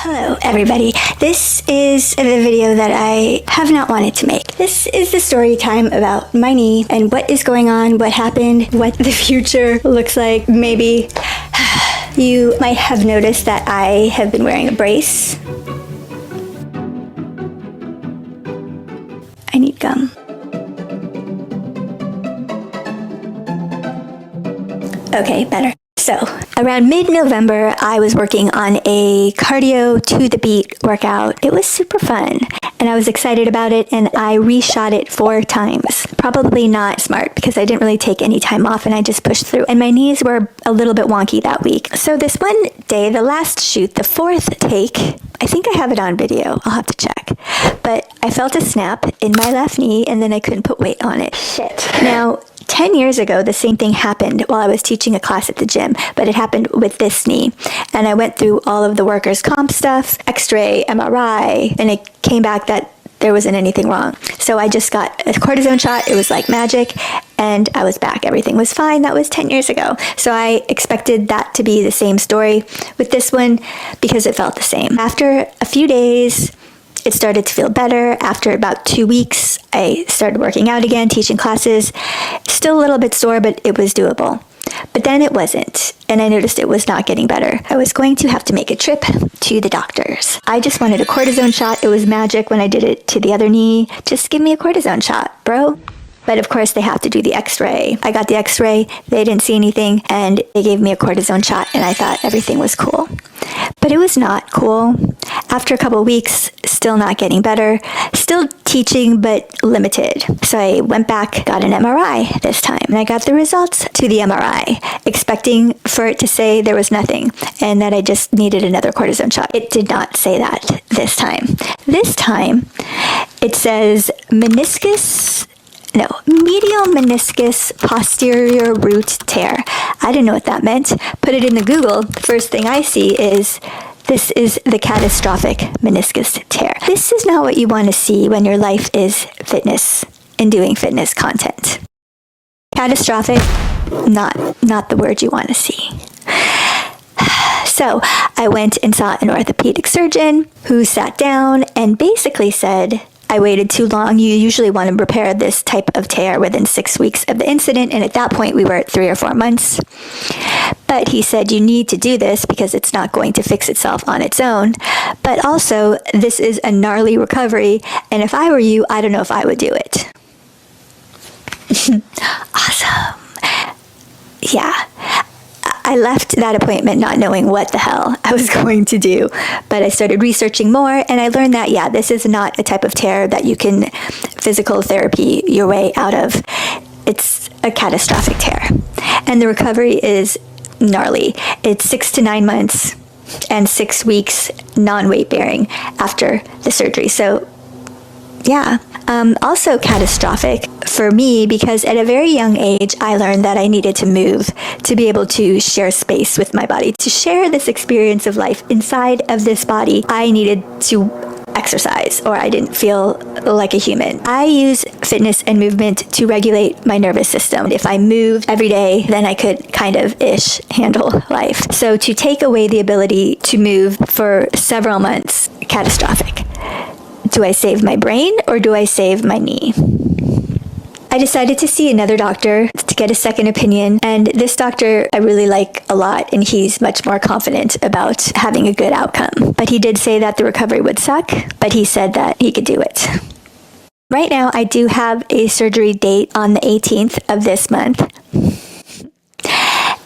Hello everybody, this is the video that I have not wanted to make. This is the story time about my knee and what is going on, what happened, what the future looks like, maybe. You might have noticed that I have been wearing a brace. I need gum. Okay, better. So, around mid-November, I was working on a cardio to the beat workout. It was super fun, and I was excited about it, and I reshot it 4 times. Probably not smart, because I didn't really take any time off, and I just pushed through. And my knees were a little bit wonky that week. So this one day, the last shoot, the 4th take, I think I have it on video. I'll have to check. But I felt a snap in my left knee, and then I couldn't put weight on it. Shit. Now, 10 years ago, the same thing happened while I was teaching a class at the gym, but it happened with this knee. And I went through all of the workers' comp stuff, x-ray, MRI, and it came back that there wasn't anything wrong. So I just got a cortisone shot. It was like magic, and I was back. Everything was fine. That was 10 years ago. So I expected that to be the same story with this one because it felt the same. After a few days, it started to feel better. After about 2 weeks, I started working out again, teaching classes. Still a little bit sore, but it was doable. But then it wasn't, and I noticed it was not getting better. I was going to have to make a trip to the doctors. I just wanted a cortisone shot. It was magic when I did it to the other knee. Just give me a cortisone shot, bro. But of course, they have to do the x-ray. I got the x-ray, they didn't see anything, and they gave me a cortisone shot, and I thought everything was cool. But it was not cool. After a couple of weeks, still not getting better, still teaching, but limited. So I went back, got an MRI this time, and I got the results to the MRI, expecting for it to say there was nothing, and that I just needed another cortisone shot. It did not say that this time. This time, it says medial meniscus posterior root tear. I didn't know what that meant. Put it in the Google. The first thing I see is this is the catastrophic meniscus tear. This is not what you want to see when your life is fitness and doing fitness content. Catastrophic, not the word you want to see. So I went and saw an orthopedic surgeon who sat down and basically said, I waited too long. You usually want to repair this type of tear within 6 weeks of the incident, and at that point we were at 3 or 4 months. But he said you need to do this because it's not going to fix itself on its own. But also, this is a gnarly recovery, and if I were you, I don't know if I would do it. Awesome. Yeah. I left that appointment not knowing what the hell I was going to do, but I started researching more, and I learned that, yeah, this is not a type of tear that you can physical therapy your way out of. It's a catastrophic tear, and the recovery is gnarly. It's 6 to 9 months and 6 weeks non-weight bearing after the surgery. So yeah, also catastrophic for me because at a very young age, I learned that I needed to move to be able to share space with my body. To share this experience of life inside of this body, I needed to exercise or I didn't feel like a human. I use fitness and movement to regulate my nervous system. If I moved every day, then I could kind of handle life. So to take away the ability to move for several months, catastrophic. Do I save my brain or do I save my knee? I decided to see another doctor to get a second opinion, and this doctor I really like a lot, and he's much more confident about having a good outcome. But he did say that the recovery would suck, but he said that he could do it. Right now, I do have a surgery date on the 18th of this month,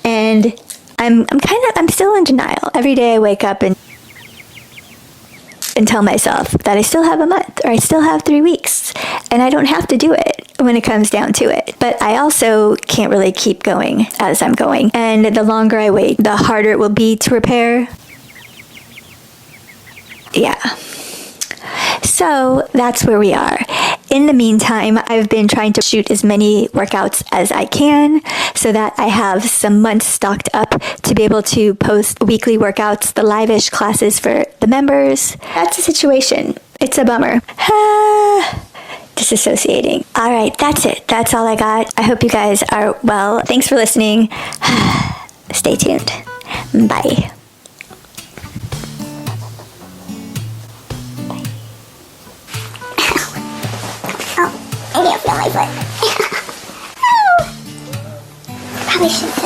and I'm still in denial. Every day I wake up and tell myself that I still have a month or I still have 3 weeks and I don't have to do it when it comes down to it. But I also can't really keep going as I'm going. And the longer I wait, the harder it will be to repair. Yeah. So that's where we are. In the meantime, I've been trying to shoot as many workouts as I can so that I have some months stocked up to be able to post weekly workouts, the live-ish classes for the members. That's the situation. It's a bummer. Disassociating. All right, that's it. That's all I got. I hope you guys are well. Thanks for listening. Stay tuned. Bye. foot. Probably should